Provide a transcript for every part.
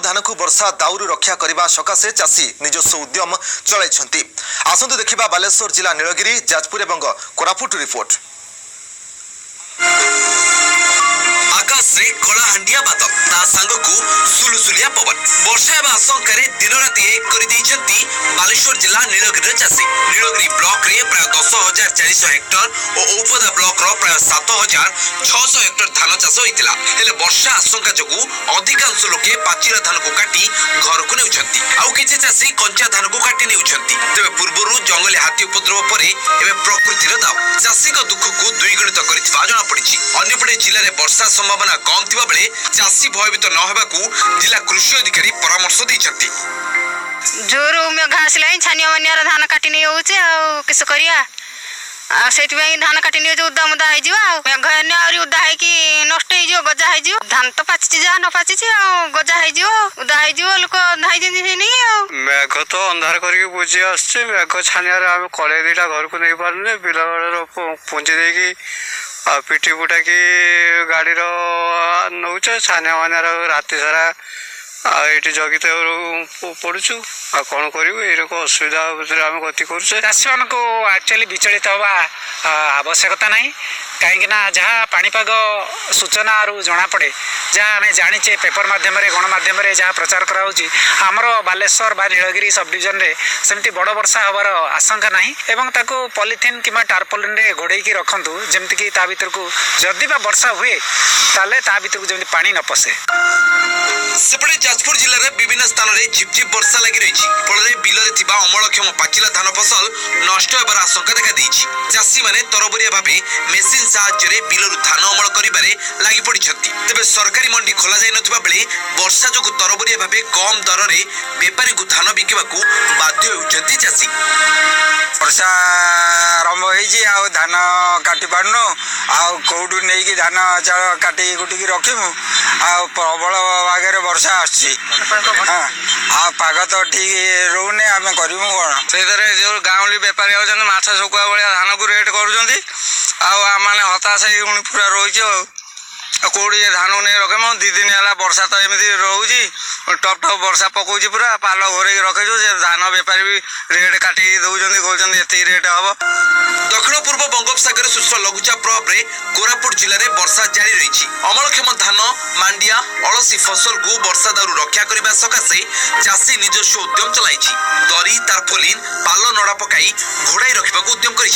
धान को वर्षा दाउरू रक्षा करने सकाशे चाषी निजस्व उद्यम चलाई। आसतु देखा बालेश्वर जिला नीलगिरी जाजपुर और कोरापुट रिपोर्ट। आकाश रे कलाहांडिया बादल ता सांग को सुलुसुलिया पवन वर्षा एवं आशंक दिन राति एक कर बालेश्वर जिला नीलगिरी चाषी। नीलगिरी ब्लॉक रे प्राय 10,400 हेक्टर और औपदा ब्लॉक रो प्राय 7,600 हेक्टर धान चाष होइतिला। हेले वर्षा आशंका जोगु अधिकांश लोके पाचिला धान को काटी घर को नेउछंती, आउ किछि चाषी कंचा धान को काटी नेउछंती। तबे पूर्वरु जंगली हाथी उपद्रव परे एबे प्रकृतिर दाव चाषी को दुख को द्विगुणित करितबा जणा पड़िछि। अन्यपटे जिले में वर्षा संभावना कम थिबा बेले चाषी भयभीत न हेबाकू जिला कृषि अधिकारी परामर्श दैछंती। जोर मेघ आसला छानिया मानिया धान काटी नहीं होचे आ किस करिया से धान काटी नहीं उदा मुदा हो मेघ एने आहरी उदा है नष्ट हो गजा हो धान तो पाची जहाँ न पाची गजा हो उदा हो लोक धाई मेघ तो अंधार करके बुझी आसছে मेघ छानिया आम कड़े दीटा घर को नहीं पारे बिल पुंजी देकी पिटी पुटा की गाड़ी नौचे छानिया मानिया राति सारा ये जगित पड़ुचु आ कौन करूँ ये असुविधा आम गति करुचे। चाषी मान को एक्चुअली विचलित हवा आवश्यकता नहीं कहीं जहाँ पाणीपाग सूचना जना पड़े जहाँ आम जाचे पेपर मध्यम गणमाध्यम जहाँ प्रचार करामर बालेश्वर बा नीलगिरी सब डिविजन रे सेमती बड़ वर्षा हबार आशंका नहीं एवं ताको पॉलिथिन किंवा टार्पोलिन रे घोड़ेकी रखंतु जमती ता भीतर को जदि बा वर्षा हुए ताले ता भीतर को जमती पानी न पसे। सेपटे जाजपुर जिले में विभिन्न स्थान में झिपझिप वर्षा लगी रही फल बिल में अमलक्षम पाचिला धान फसल नष्ट होबार आशंका देखा चाषी मैंने तरबरिया भाव मेसीन साहाय्य बिलू धान अमल कर लगी पड़ी। तेज सरकारी मंडी खोल जा बेले वर्षा जो तरबरिया भाव कम दर में बेपारी को धान बिकवा बाध्य होती चाषी। वर्षा आरंभ हो धान काटी पारनु आउटू नहीं धान चाल काटी कुटिकी रखीमु प्रबल भागे वर्षा पाग तो ठीक रोने आम करूँ कौन से जो गाँवली बेपारी आउट माछ शुखुआ भाया धान को रेट कर हताश पूरा रही कौड़ी धान नहीं रखे 2 दिन है वर्षा तो एमती रोचे टप टप वर्षा पकाउछ पूरा पाल घोर रखीचु धान बेपारी भी रेट काटी दौरान कहते ये रेट हम। दक्षिण पूर्व बंगोपसागर सृष्ट लघुचाप प्रभाव में कोरापुट जिले में वर्षा जारी रही अमलक्षम धान मांडिया अलसी फसल को वर्षा दारू रक्षा करने सकाशे चाषी निजस्व उद्यम चलाई दरी तारपोलिन पाल नड़ा पकाई घोड़ाई रखा उद्यम कर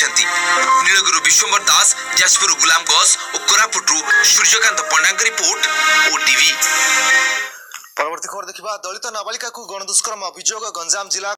नीलगिरी विश्वम्बर दास जाजपुर गुलाम गस और कोरापुट सूर्यकांत पंडा रिपोर्ट ओटीवी। परवर्ती खबर देखा दलित नाबालिका को गणदुष्कर्म अभियोग गंजाम जिला